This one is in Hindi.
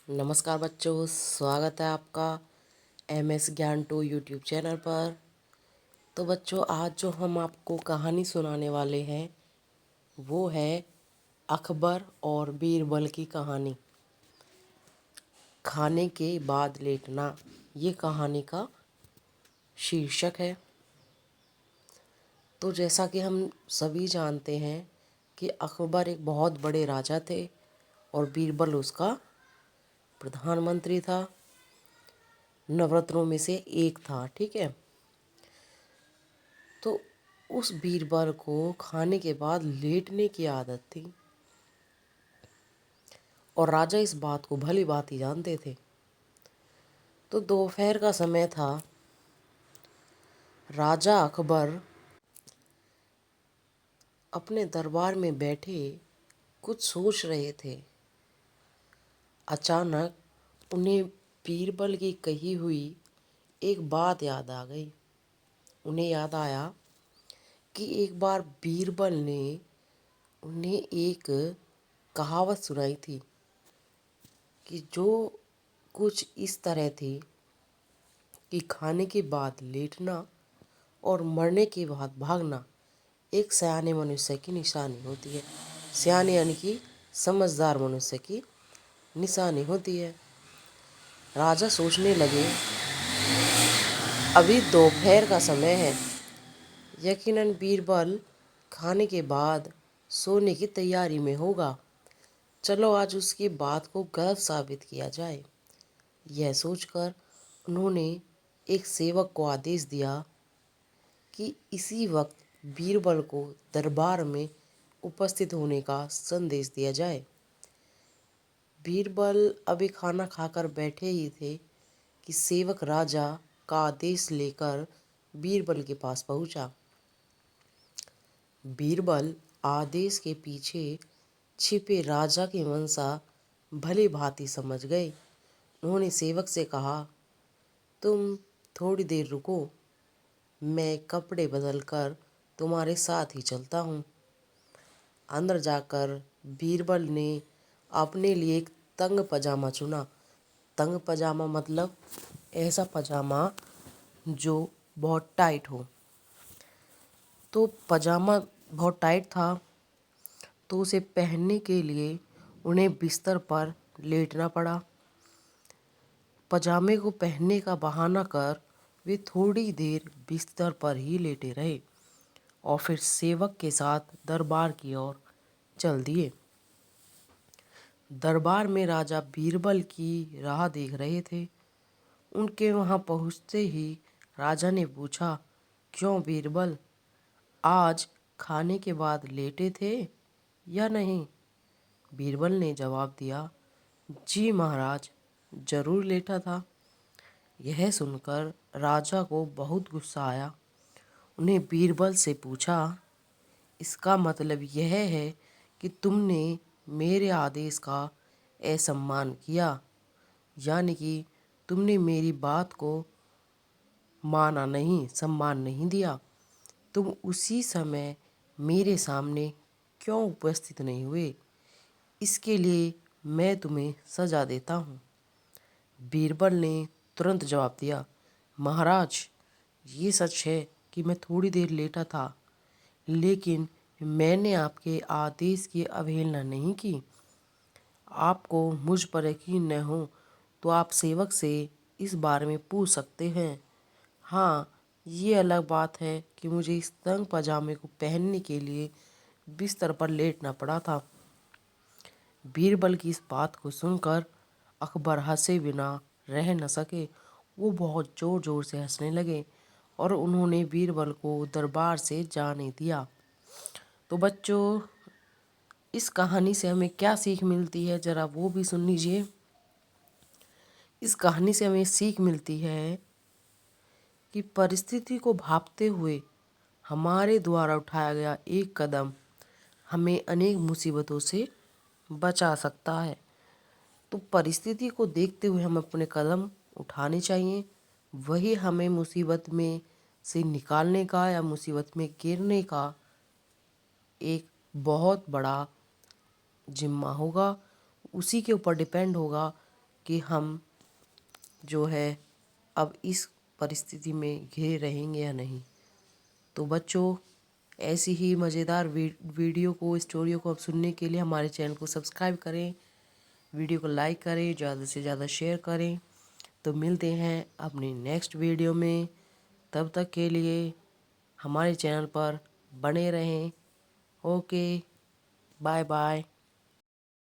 नमस्कार बच्चों, स्वागत है आपका MS ज्ञान 2 यूट्यूब चैनल पर। तो बच्चों, आज जो हम आपको कहानी सुनाने वाले हैं वो है अकबर और बीरबल की कहानी। खाने के बाद लेटना, ये कहानी का शीर्षक है। तो जैसा कि हम सभी जानते हैं कि अकबर एक बहुत बड़े राजा थे और बीरबल उसका प्रधानमंत्री था, नवरत्नों में से एक था। ठीक है। तो उस बीरबल को खाने के बाद लेटने की आदत थी और राजा इस बात को भली भांति जानते थे। तो दोपहर का समय था। राजा अकबर अपने दरबार में बैठे कुछ सोच रहे थे। अचानक उन्हें बीरबल की कही हुई एक बात याद आ गई। उन्हें याद आया कि एक बार बीरबल ने उन्हें एक कहावत सुनाई थी कि जो कुछ इस तरह थी कि खाने के बाद लेटना और मरने के बाद भागना एक सयाने मनुष्य की निशानी होती है। सयाने यानी कि समझदार मनुष्य की निशानी होती है। राजा सोचने लगे, अभी दोपहर का समय है, यकीनन बीरबल खाने के बाद सोने की तैयारी में होगा। चलो आज उसकी बात को गलत साबित किया जाए। यह सोचकर उन्होंने एक सेवक को आदेश दिया कि इसी वक्त बीरबल को दरबार में उपस्थित होने का संदेश दिया जाए। बीरबल अभी खाना खाकर बैठे ही थे कि सेवक राजा का आदेश लेकर बीरबल के पास पहुंचा। बीरबल आदेश के पीछे छिपे राजा की मंशा भली भांति समझ गए। उन्होंने सेवक से कहा, तुम थोड़ी देर रुको, मैं कपड़े बदलकर तुम्हारे साथ ही चलता हूँ। अंदर जाकर बीरबल ने अपने लिए एक तंग पजामा चुना। तंग पजामा मतलब ऐसा पजामा जो बहुत टाइट हो। तो पजामा बहुत टाइट था, तो उसे पहनने के लिए उन्हें बिस्तर पर लेटना पड़ा। पजामे को पहनने का बहाना कर वे थोड़ी देर बिस्तर पर ही लेटे रहे और फिर सेवक के साथ दरबार की ओर चल दिए। दरबार में राजा बीरबल की राह देख रहे थे। उनके वहां पहुंचते ही राजा ने पूछा, क्यों बीरबल, आज खाने के बाद लेटे थे या नहीं? बीरबल ने जवाब दिया, जी महाराज, जरूर लेटा था। यह सुनकर राजा को बहुत गुस्सा आया। उन्हें बीरबल से पूछा, इसका मतलब यह है कि तुमने मेरे आदेश का असम्मान किया, यानी कि तुमने मेरी बात को माना नहीं, सम्मान नहीं दिया। तुम उसी समय मेरे सामने क्यों उपस्थित नहीं हुए? इसके लिए मैं तुम्हें सजा देता हूँ। बीरबल ने तुरंत जवाब दिया, महाराज, ये सच है कि मैं थोड़ी देर लेटा था, लेकिन मैंने आपके आदेश की अवहेलना नहीं की। आपको मुझ पर यकीन न हो तो आप सेवक से इस बारे में पूछ सकते हैं। हाँ, ये अलग बात है कि मुझे इस तंग पजामे को पहनने के लिए बिस्तर पर लेटना पड़ा था। बीरबल की इस बात को सुनकर अकबर हंसे बिना रह न सके। वो बहुत जोर जोर से हंसने लगे और उन्होंने बीरबल को दरबार से जाने दिया। तो बच्चों, इस कहानी से हमें क्या सीख मिलती है, ज़रा वो भी सुन लीजिए। इस कहानी से हमें सीख मिलती है कि परिस्थिति को भांपते हुए हमारे द्वारा उठाया गया एक कदम हमें अनेक मुसीबतों से बचा सकता है। तो परिस्थिति को देखते हुए हम अपने कदम उठाने चाहिए। वही हमें मुसीबत में से निकालने का या मुसीबत में गिरने का एक बहुत बड़ा जिम्मा होगा। उसी के ऊपर डिपेंड होगा कि हम जो है अब इस परिस्थिति में घिरे रहेंगे या नहीं। तो बच्चों, ऐसी ही मज़ेदार वीडियो को, स्टोरियों को अब सुनने के लिए हमारे चैनल को सब्सक्राइब करें, वीडियो को लाइक करें, ज़्यादा से ज़्यादा शेयर करें। तो मिलते हैं अपनी नेक्स्ट वीडियो में। तब तक के लिए हमारे चैनल पर बने रहें। Okay, bye bye.